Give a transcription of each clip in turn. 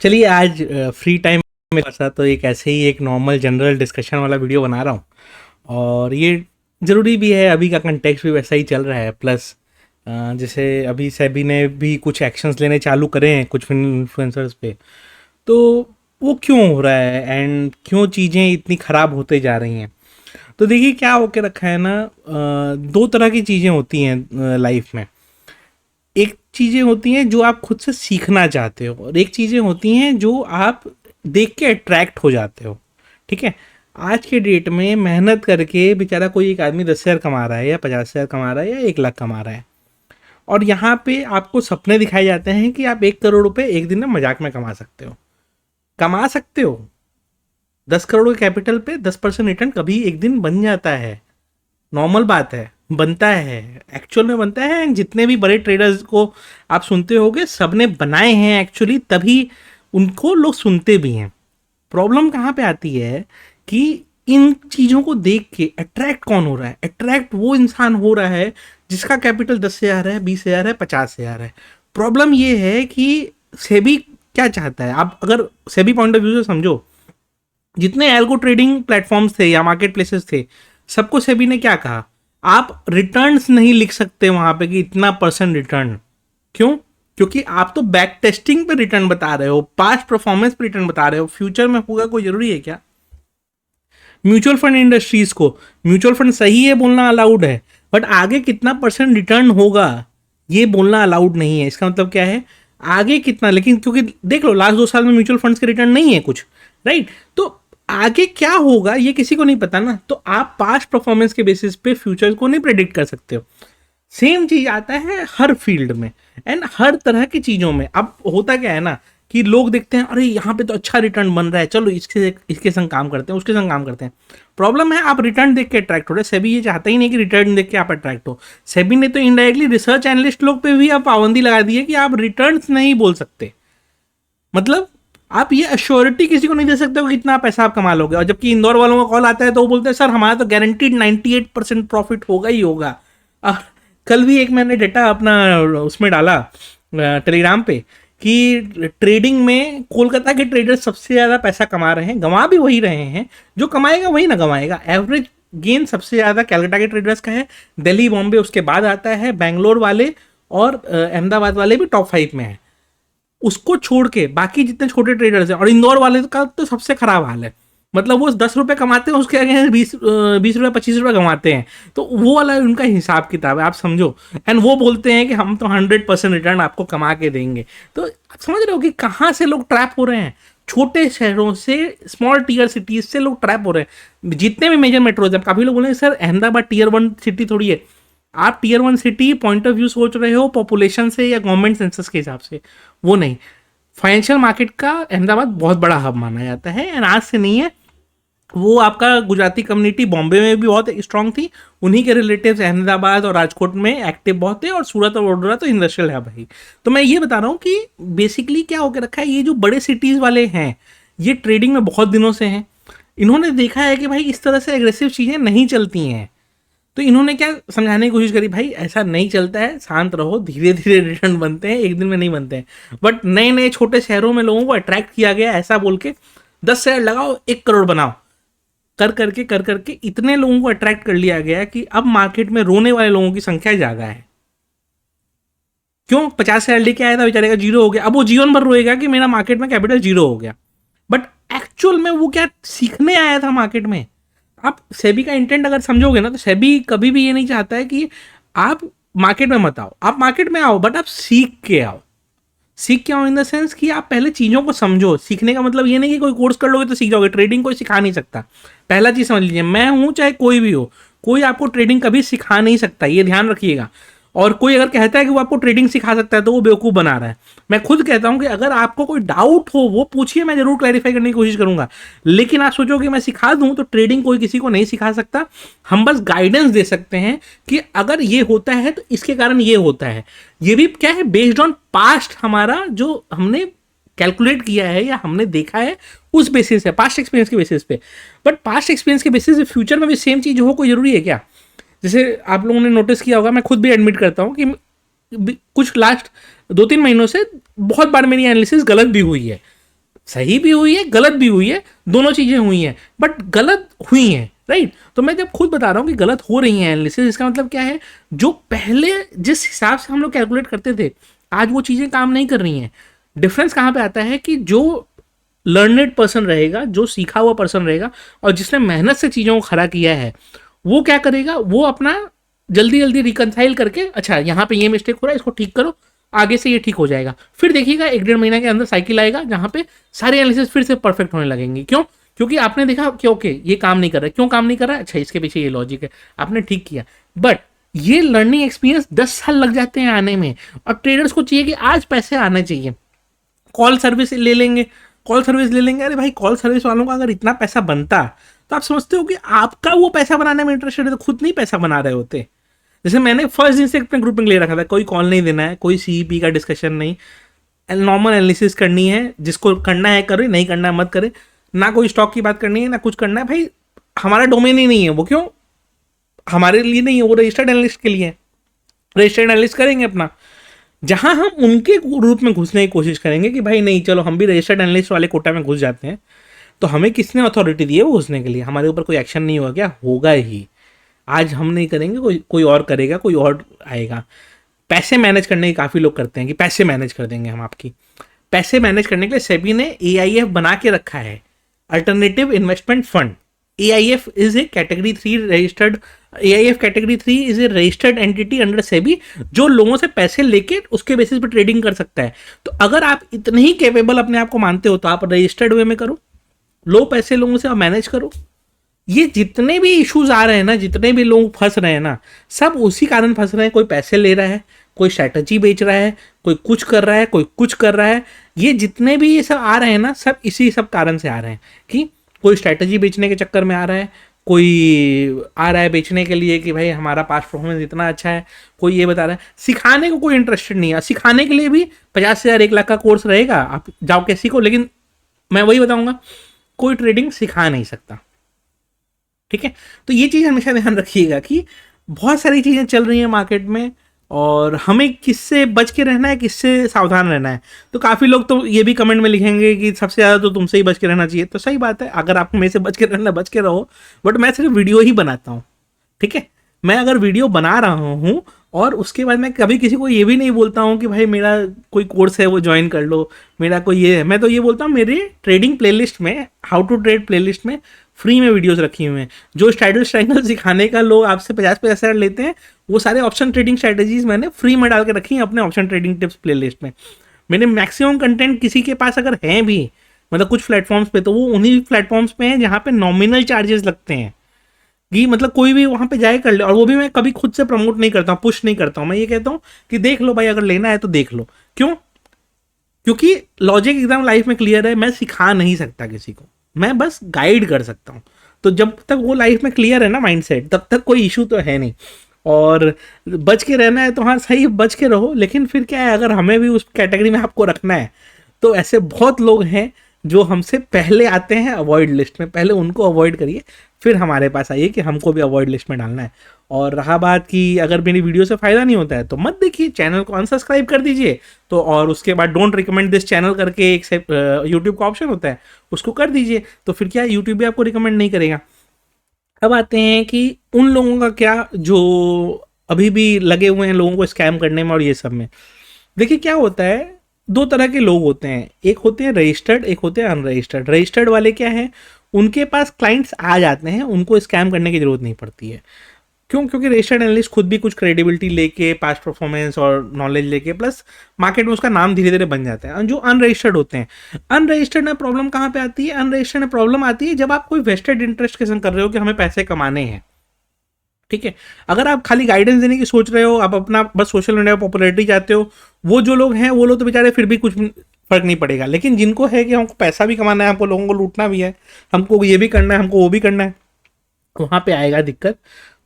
चलिए आज free time में था तो एक ऐसे ही एक नॉर्मल जनरल डिस्कशन वाला वीडियो बना रहा हूँ। और ये ज़रूरी भी है, अभी का कंटेक्स्ट भी वैसा ही चल रहा है। प्लस जैसे अभी सेबी ने भी कुछ एक्शंस लेने चालू करे हैं कुछ इन्फ्लुएंसर्स पे। तो वो क्यों हो रहा है एंड क्यों चीज़ें इतनी ख़राब होते जा रही हैं। तो देखिए क्या होके रखा है ना, दो तरह की चीज़ें होती हैं लाइफ में। एक चीज़ें होती हैं जो आप खुद से सीखना चाहते हो और एक चीज़ें होती हैं जो आप देख के अट्रैक्ट हो जाते हो। ठीक है, आज के डेट में मेहनत करके बेचारा कोई एक आदमी 10,000 कमा रहा है या 50,000 कमा रहा है या 1 लाख कमा रहा है, और यहाँ पे आपको सपने दिखाए जाते हैं कि आप 1 करोड़ रुपए एक दिन में मजाक में कमा सकते हो। कमा सकते हो 10 करोड़ के कैपिटल पे 10% रिटर्न कभी एक दिन बन जाता है, नॉर्मल बात है, बनता है, एक्चुअल में बनता है। जितने भी बड़े ट्रेडर्स को आप सुनते होगे सब ने बनाए हैं एक्चुअली, तभी उनको लोग सुनते भी हैं। प्रॉब्लम कहाँ पे आती है कि इन चीज़ों को देख के अट्रैक्ट कौन हो रहा है। अट्रैक्ट वो इंसान हो रहा है जिसका कैपिटल 10,000 है, 20,000 है, 50,000 है। प्रॉब्लम ये है कि सेबी क्या चाहता है, आप अगर सेबी पॉइंट ऑफ व्यू से समझो, जितने एल्गो ट्रेडिंग प्लेटफॉर्म्स थे या मार्केट प्लेसेस थे, सबको सेबी ने क्या कहा, आप रिटर्न्स नहीं लिख सकते वहां पे कि इतना परसेंट रिटर्न। क्यों? क्योंकि आप तो बैक टेस्टिंग पे रिटर्न बता रहे हो, पास्ट परफॉर्मेंस पे रिटर्न बता रहे हो, फ्यूचर में होगा कोई जरूरी है क्या। म्यूचुअल फंड इंडस्ट्रीज को म्यूचुअल फंड सही है बोलना अलाउड है, बट आगे कितना परसेंट रिटर्न होगा ये बोलना अलाउड नहीं है। इसका मतलब क्या है, आगे कितना, लेकिन क्योंकि देख लो लास्ट 2 साल में म्यूचुअल फंड्स के रिटर्न नहीं है कुछ, राइट। तो आगे क्या होगा ये किसी को नहीं पता ना, तो आप पास्ट परफॉर्मेंस के बेसिस पे फ्यूचर को नहीं प्रेडिक्ट कर सकते हो। सेम चीज आता है हर फील्ड में एंड हर तरह की चीजों में। अब होता क्या है ना कि लोग देखते हैं अरे यहाँ पे तो अच्छा रिटर्न बन रहा है, चलो इसके इसके संग काम करते हैं, उसके संग काम करते हैं। प्रॉब्लम है आप रिटर्न देख के अट्रैक्ट हो रहे हैं। सेबी ये चाहता ही नहीं कि रिटर्न देख के आप अट्रैक्ट हो। सेबी ने तो इनडायरेक्टली रिसर्च एनालिस्ट लोग पे भी अब पाबंदी लगा दी है कि आप रिटर्न्स नहीं बोल सकते। मतलब आप ये अश्योरिटी किसी को नहीं दे सकते हो कि इतना पैसा आप कमा लोगे। और जबकि इंदौर वालों का कॉल आता है तो वो बोलते हैं सर हमारा तो गारंटीड 98% प्रॉफिट होगा ही होगा। और कल भी एक मैंने डेटा अपना उसमें डाला टेलीग्राम पे कि ट्रेडिंग में कोलकाता के ट्रेडर्स सबसे ज़्यादा पैसा कमा रहे हैं, गंवा भी वही रहे हैं, जो कमाएगा वही ना गंवाएगा। एवरेज गेन सबसे ज़्यादा कैलकाटा के ट्रेडर्स का है, दिल्ली बॉम्बे उसके बाद आता है, बेंगलोर वाले और अहमदाबाद वाले भी टॉप 5 में है। उसको छोड़ के बाकी जितने छोटे ट्रेडर्स हैं, और इंदौर वाले का तो सबसे खराब हाल है। मतलब वो 10 रुपए कमाते हैं, उसके आगे 20 रुपये 25 रुपये कमाते हैं। तो वो वाला उनका हिसाब किताब है, आप समझो। एंड वो बोलते हैं कि हम तो 100% रिटर्न आपको कमा के देंगे। तो आप समझ रहे हो कि कहाँ से लोग ट्रैप हो रहे हैं। छोटे शहरों से, स्मॉल टीयर सिटीज से लोग ट्रैप हो रहे हैं। जितने भी मेजर मेट्रोज हैं, काफी लोग बोले सर अहमदाबाद टीयर 1 सिटी थोड़ी है। आप tier 1 city point of view सोच रहे हो पॉपुलेशन से या गवर्नमेंट सेंसस के हिसाब से, वो नहीं। फाइनेंशियल मार्केट का अहमदाबाद बहुत बड़ा हब माना जाता है एंड आज से नहीं है। वो आपका गुजराती कम्युनिटी बॉम्बे में भी बहुत स्ट्रांग थी, उन्हीं के रिलेटिव्स अहमदाबाद और राजकोट में एक्टिव बहुत थे, और सूरत और वडोदरा तो इंडस्ट्रियल हब है। तो मैं ये बता रहा हूँ कि बेसिकली क्या होकर रखा है, ये जो बड़े सिटीज़ वाले हैं ये ट्रेडिंग में बहुत दिनों से हैं। इन्होंने देखा है कि भाई इस तरह से एग्रेसिव चीज़ें नहीं चलती हैं। तो इन्होंने क्या समझाने की कोशिश करी, भाई ऐसा नहीं चलता है, शांत रहो, धीरे धीरे रिटर्न बनते हैं, एक दिन में नहीं बनते हैं। बट नए नए छोटे शहरों में लोगों को अट्रैक्ट किया गया ऐसा बोल के 10 शेयर लगाओ 1 करोड़ बनाओ, कर करके इतने लोगों को अट्रैक्ट कर लिया गया कि अब मार्केट में रोने वाले लोगों की संख्या ज्यादा है। क्यों? 50 शेयर लेके आया था बेचारे का जीरो हो गया, अब वो जीवन भर रोएगा कि मेरा मार्केट में कैपिटल जीरो हो गया। बट एक्चुअल में वो क्या सीखने आया था मार्केट में। आप सेबी का इंटेंट अगर समझोगे ना, तो सेबी कभी भी ये नहीं चाहता है कि आप मार्केट में मत आओ, आप मार्केट में आओ बट आप सीख के आओ। सीख के आओ इन द सेंस कि आप पहले चीज़ों को समझो। सीखने का मतलब ये नहीं कि कोई कोर्स कर लोगे तो सीख जाओगे, ट्रेडिंग कोई सिखा नहीं सकता। पहला चीज़ समझ लीजिए, मैं हूँ चाहे कोई भी हो, कोई आपको ट्रेडिंग कभी सिखा नहीं सकता, ये ध्यान रखिएगा। और कोई अगर कहता है कि वो आपको ट्रेडिंग सिखा सकता है तो वो बेवकूफ़ बना रहा है। मैं खुद कहता हूं कि अगर आपको कोई डाउट हो वो पूछिए, मैं जरूर क्लैरिफाई करने की कोशिश करूंगा। लेकिन आप सोचो कि मैं सिखा दूं, तो ट्रेडिंग कोई किसी को नहीं सिखा सकता। हम बस गाइडेंस दे सकते हैं कि अगर ये होता है तो इसके कारण ये होता है। ये भी क्या है, बेस्ड ऑन पास्ट, हमारा जो हमने कैलकुलेट किया है या हमने देखा है उस बेसिस है, पास्ट एक्सपीरियंस के बेसिस पे। बट पास्ट एक्सपीरियंस के बेसिस पे फ्यूचर में भी सेम चीज़ हो कोई ज़रूरी है क्या। जैसे आप लोगों ने नोटिस किया होगा, मैं खुद भी एडमिट करता हूँ कि कुछ लास्ट 2-3 महीनों से बहुत बार मेरी एनालिसिस गलत भी हुई है। सही भी हुई है, गलत भी हुई है, दोनों चीज़ें हुई हैं, बट गलत हुई हैं, राइट। तो मैं जब खुद बता रहा हूँ कि गलत हो रही है एनालिसिस, इसका मतलब क्या है, जो पहले जिस हिसाब से हम लोग कैलकुलेट करते थे, आज वो चीज़ें काम नहीं कर रही हैं। डिफरेंस कहाँ पे आता है कि जो लर्नेड पर्सन रहेगा, जो सीखा हुआ पर्सन रहेगा और जिसने मेहनत से चीज़ों को खड़ा किया है, वो क्या करेगा, वो अपना जल्दी जल्दी रिकनसाइल करके, अच्छा यहाँ पे ये मिस्टेक हो रहा है, इसको ठीक करो, आगे से ये ठीक हो जाएगा। फिर देखिएगा 1-1.5 महीना के अंदर साइकिल आएगा जहाँ पे सारे एनालिसिस फिर से परफेक्ट होने लगेंगे। क्यों? क्योंकि आपने देखा कि ओके ये काम नहीं कर रहा है, क्यों काम नहीं कर रहा है, अच्छा इसके पीछे ये लॉजिक है, आपने ठीक किया। बट ये लर्निंग एक्सपीरियंस 10 साल लग जाते हैं आने में, और ट्रेडर्स को चाहिए कि आज पैसे आने चाहिए। कॉल सर्विस ले लेंगे, कॉल सर्विस ले लेंगे। अरे भाई, कॉल सर्विस वालों का अगर इतना पैसा बनता तो आप समझते हो कि आपका वो पैसा बनाने में इंटरेस्टेड है, तो खुद नहीं पैसा बना रहे होते। जैसे मैंने फर्स्ट दिन से अपने ग्रुपिंग ले रखा था, कोई कॉल नहीं देना है, कोई सीईपी का डिस्कशन नहीं, नॉर्मल एनालिसिस करनी है, जिसको करना है करे, नहीं करना है मत करे, ना कोई स्टॉक की बात करनी है ना कुछ करना है। भाई हमारा डोमेन ही नहीं है वो, क्यों? हमारे लिए नहीं है वो, रजिस्टर्ड एनालिस्ट के लिए है। रजिस्टर्ड एनालिस्ट करेंगे अपना, जहां हम उनके रूप में घुसने की कोशिश करेंगे कि भाई नहीं चलो हम भी रजिस्टर्ड एनालिस्ट वाले कोटा में घुस जाते हैं, तो हमें किसने अथॉरिटी दी है वो घुसने के लिए? हमारे ऊपर कोई एक्शन नहीं होगा क्या? होगा ही। आज हम नहीं करेंगे, कोई और करेगा, कोई और आएगा। पैसे मैनेज करने की काफ़ी लोग करते हैं कि पैसे मैनेज कर देंगे हम आपकी। पैसे मैनेज करने के लिए सेबी ने एआईएफ बना के रखा है, alternative investment fund. AIF is a category 3 registered, AIF category 3 is a registered entity under SEBI, जो लोगों से पैसे लेके उसके बेसिस पे ट्रेडिंग कर सकता है। तो अगर आप इतने ही कैपेबल अपने आप को मानते हो तो आप रजिस्टर्ड वे में करो, लो पैसे लोगों से और मैनेज करो। ये जितने भी इश्यूज आ रहे हैं ना, जितने भी लोग फंस रहे हैं ना, सब उसी कारण फंस रहे हैं। कोई पैसे ले रहा है, कोई स्ट्रैटेजी बेच रहा है, कोई कुछ कर रहा है, कोई कुछ कर रहा है। ये जितने भी ये सब आ रहे हैं ना, सब इसी सब कारण से आ रहे हैं कि कोई स्ट्रैटेजी बेचने के चक्कर में आ रहा है, कोई आ रहा है बेचने के लिए कि भाई हमारा पास्ट परफॉर्मेंस इतना अच्छा है, कोई ये बता रहा है। सिखाने को कोई इंटरेस्टेड नहीं है। सिखाने के लिए भी 50,000 1 लाख का कोर्स रहेगा, आप जाओ के सीखो, लेकिन मैं वही बताऊंगा, कोई ट्रेडिंग सिखा नहीं सकता। ठीक है, तो ये चीज़ हमेशा ध्यान रखिएगा कि बहुत सारी चीज़ें चल रही हैं मार्केट में, और हमें किससे बच के रहना है, किससे सावधान रहना है। तो काफ़ी लोग तो ये भी कमेंट में लिखेंगे कि सबसे ज़्यादा तो तुमसे ही बच के रहना चाहिए। तो सही बात है, अगर आपको मेरे से बच के रहना, बच के रहो, बट मैं सिर्फ वीडियो ही बनाता हूँ। ठीक है, मैं अगर वीडियो बना रहा हूँ और उसके बाद मैं कभी किसी को ये भी नहीं बोलता हूँ कि भाई मेरा कोई कोर्स है वो ज्वाइन कर लो, मेरा कोई ये है। मैं तो ये बोलता हूँ मेरे ट्रेडिंग प्लेलिस्ट में, हाउ टू ट्रेड प्लेलिस्ट में फ्री में वीडियोस रखी हुई हैं। जो स्ट्रैटेजी ट्रायंगल सिखाने का लोग आपसे 50,000 लेते हैं, वो सारे ऑप्शन ट्रेडिंग स्ट्रैटेजीज मैंने फ्री में डाल के रखी हैं अपने ऑप्शन ट्रेडिंग टिप्स प्लेलिस्ट में। मैंने मैक्सिमम कंटेंट किसी के पास अगर हैं भी, मतलब कुछ प्लेटफॉर्म्स पे, तो वो उन्हीं प्लेटफॉर्म्स पे हैं जहाँ पे नॉमिनल चार्जेस लगते हैं कि मतलब कोई भी वहाँ पे जाए कर ले। और वो भी मैं कभी खुद से प्रमोट नहीं करता हूँ, पुश नहीं करता हूँ। मैं ये कहता हूँ कि देख लो भाई, अगर लेना है तो देख लो। क्यों? क्योंकि लॉजिक एकदम लाइफ में क्लियर है, मैं सिखा नहीं सकता किसी को, मैं बस गाइड कर सकता हूँ। तो जब तक वो लाइफ में क्लियर है ना माइंडसेट, तब तक कोई इशू तो है नहीं। और बच के रहना है तो हाँ सही, बच के रहो। लेकिन फिर क्या है, अगर हमें भी उस कैटेगरी में आपको रखना है, तो ऐसे बहुत लोग हैं जो हमसे पहले आते हैं अवॉइड लिस्ट में, पहले उनको अवॉइड करिए, फिर हमारे पास आइए कि हमको भी अवॉइड लिस्ट में डालना है। और रहा बात कि अगर मेरी वीडियो से फ़ायदा नहीं होता है तो मत देखिए, चैनल को अनसब्सक्राइब कर दीजिए। तो और उसके बाद डोंट रिकमेंड दिस चैनल करके एक यूट्यूब का ऑप्शन होता है, उसको कर दीजिए। तो फिर क्या, यूट्यूब भी आपको रिकमेंड नहीं करेगा। अब आते हैं कि उन लोगों का क्या जो अभी भी लगे हुए हैं लोगों को स्कैम करने में और ये सब में। देखिए क्या होता है, दो तरह के लोग होते हैं, एक होते हैं रजिस्टर्ड, एक होते हैं अनरजिस्टर्ड। रजिस्टर्ड वाले क्या हैं, उनके पास क्लाइंट्स आ जाते हैं, उनको स्कैम करने की जरूरत नहीं पड़ती है। क्यों? क्योंकि रजिस्टर्ड एनालिस्ट खुद भी कुछ क्रेडिबिलिटी लेके, पास्ट परफॉर्मेंस और नॉलेज लेके, प्लस मार्केट में उसका नाम धीरे धीरे बन जाता है। जो अनरजिस्टर्ड होते हैं, अनरजिस्टर्ड में प्रॉब्लम कहाँ पे आती है? अनरजिस्टर्ड में प्रॉब्लम आती है जब आप कोई वेस्टेड इंटरेस्ट के संग कर रहे हो कि हमें पैसे कमाने हैं। ठीक है, अगर आप खाली गाइडेंस देने की सोच रहे हो, आप अपना बस सोशल मीडिया पॉपुलैरिटी चाहते हो, वो जो लोग हैं वो लोग तो बेचारे फिर भी कुछ फर्क नहीं पड़ेगा। लेकिन जिनको है कि हमको पैसा भी कमाना है, हमको लोगों को लूटना भी है, हमको ये भी करना है, हमको वो भी करना है, वहाँ पे आएगा दिक्कत।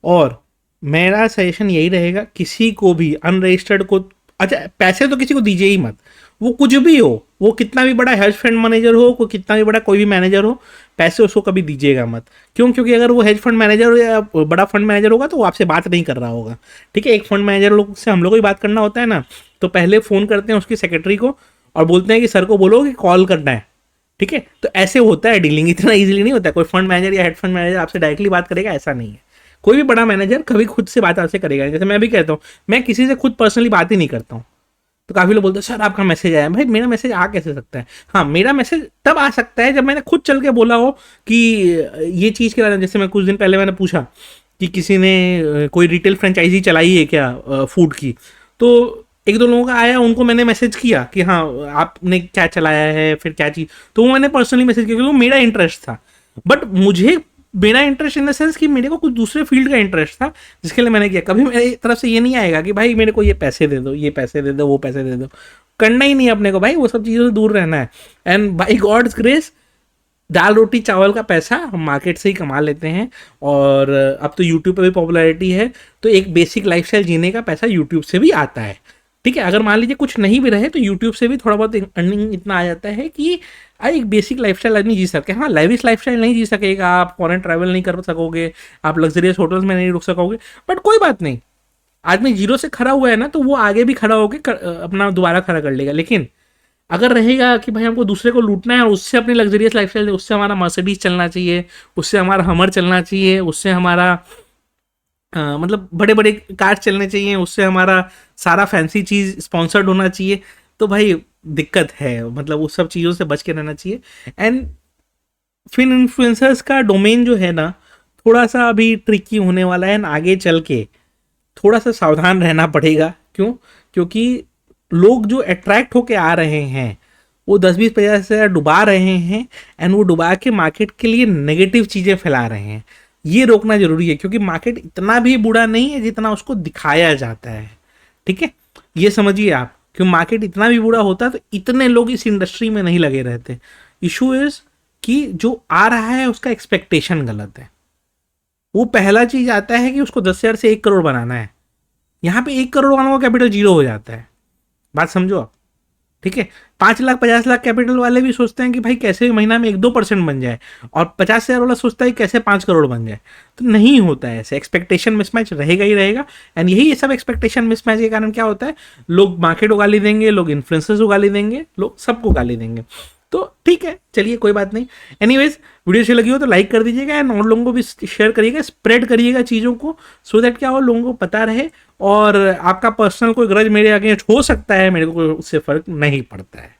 और मेरा सजेशन यही रहेगा, किसी को भी अनरजिस्टर्ड को, अच्छा पैसे तो किसी को दीजिए ही मत, वो कुछ भी हो, वो कितना भी बड़ा हेज फंड मैनेजर हो, कोई कितना भी बड़ा कोई भी मैनेजर हो, पैसे उसको कभी दीजिएगा मत। क्यों? क्योंकि अगर वो हेज फंड मैनेजर या बड़ा फंड मैनेजर होगा तो वो आपसे बात नहीं कर रहा होगा। ठीक है, एक फंड मैनेजर लोग से हम लोग को ही बात करना होता है ना, तो पहले फ़ोन करते हैं उसकी सेक्रेटरी को और बोलते हैं कि सर को बोलो कि कॉल करना है, ठीक है, तो ऐसे होता है डीलिंग, इतना इजीली नहीं होता है। कोई फंड मैनेजर या हेड फंड मैनेजर आपसे डायरेक्टली बात करेगा ऐसा नहीं है। कोई भी बड़ा मैनेजर कभी खुद से बात आपसे करेगा। जैसे मैं भी कहता हूँ, मैं किसी से खुद पर्सनली बात ही नहीं करता हूँ। तो काफ़ी लोग बोलते हैं सर आपका मैसेज आया। भाई मेरा मैसेज आ कैसे सकता है? हाँ, मेरा मैसेज तब आ सकता है जब मैंने खुद चल के बोला हो कि ये चीज़ के बारे में। जैसे मैं कुछ दिन पहले मैंने पूछा कि किसी ने कोई रिटेल फ्रेंचाइजी चलाई है क्या फूड की, तो एक दो लोगों का आया, उनको मैंने मैसेज किया कि हाँ आपने क्या चलाया है, फिर क्या चीज़, तो वो मैंने पर्सनली मैसेज किया क्योंकि वो मेरा इंटरेस्ट था। बट मुझे मेरा इंटरेस्ट इन द सेंस कि मेरे को कुछ दूसरे फील्ड का इंटरेस्ट था जिसके लिए मैंने किया। कभी मेरी तरफ से ये नहीं आएगा कि भाई मेरे को ये पैसे दे दो, ये पैसे दे दो, वो पैसे दे दो। करना ही नहीं है अपने को भाई, वो सब चीज़ों से दूर रहना है। एंड बाई गॉड्स ग्रेस दाल रोटी चावल का पैसा हम मार्केट से ही कमा लेते हैं। और अब तो यूट्यूब पे भी पॉपुलैरिटी है, तो एक बेसिक लाइफस्टाइल जीने का पैसा यूट्यूब से भी आता है। ठीक है, अगर मान लीजिए कुछ नहीं भी रहे तो यूट्यूब से भी थोड़ा बहुत अर्निंग इतना आ जाता है कि एक बेसिक लाइफस्टाइल आदमी जी सकते हैं। हाँ, लाइविश लाइफस्टाइल नहीं जी सकेगा, आप फॉरेन ट्रैवल नहीं कर सकोगे, आप लग्जरियस होटल्स में नहीं रुक सकोगे, बट कोई बात नहीं। आदमी जीरो से खड़ा हुआ है ना, तो वो आगे भी खड़ा होकर अपना दोबारा खड़ा कर लेगा। लेकिन अगर रहेगा कि भाई हमको दूसरे को लूटना है, उससे अपनी लग्जरियस लाइफस्टाइल, उससे हमारा मर्सिडीज चलना चाहिए, उससे हमारा हमर चलना चाहिए, उससे हमारा मतलब बड़े बड़े कार चलने चाहिए, उससे हमारा सारा फैंसी चीज़ स्पॉन्सर्ड होना चाहिए, तो भाई दिक्कत है। मतलब उस सब चीज़ों से बच के रहना चाहिए। एंड फिर इन्फ्लुएंसर्स का डोमेन जो है ना, थोड़ा सा अभी ट्रिकी होने वाला है। आगे चल के थोड़ा सा सावधान रहना पड़ेगा। क्यों? क्योंकि लोग जो अट्रैक्ट होके आ रहे हैं वो 10-20-50 हज़ार डुबा रहे हैं, एंड वो डुबा के मार्केट के लिए नेगेटिव चीज़ें फैला रहे हैं। ये रोकना जरूरी है, क्योंकि मार्केट इतना भी बुरा नहीं है जितना उसको दिखाया जाता है। ठीक है, ये समझिए आप, क्यों मार्केट इतना भी बुरा होता तो इतने लोग इस इंडस्ट्री में नहीं लगे रहते। इशू इज कि जो आ रहा है उसका एक्सपेक्टेशन गलत है। वो पहला चीज आता है कि उसको 10,000 से 1 करोड़ बनाना है। यहाँ पे 1 करोड़ वालों का कैपिटल जीरो हो जाता है। बात समझो आप। ठीक है, 5 लाख 50 लाख कैपिटल वाले भी सोचते हैं कि भाई कैसे महीना में 1-2% बन जाए, और 50,000 वाला सोचता है कि कैसे 5 करोड़ बन जाए। तो नहीं होता है ऐसे, एक्सपेक्टेशन मिसमैच रहेगा ही रहेगा। एंड यही ये सब एक्सपेक्टेशन मिसमैच के कारण क्या होता है, लोग मार्केट को गाली देंगे, लोग इन्फ्लुएंसर्स को गाली देंगे, लोग सबको गाली देंगे। तो ठीक है, चलिए कोई बात नहीं। एनीवेज, वीडियो अच्छी लगी हो तो लाइक कर दीजिएगा, एंड और लोगों को भी शेयर करिएगा, स्प्रेड करिएगा चीज़ों को, सो दैट क्या हो, लोगों को पता रहे। और आपका पर्सनल कोई ग्रज मेरे अगेंस्ट हो सकता है, मेरे को उससे फर्क नहीं पड़ता है।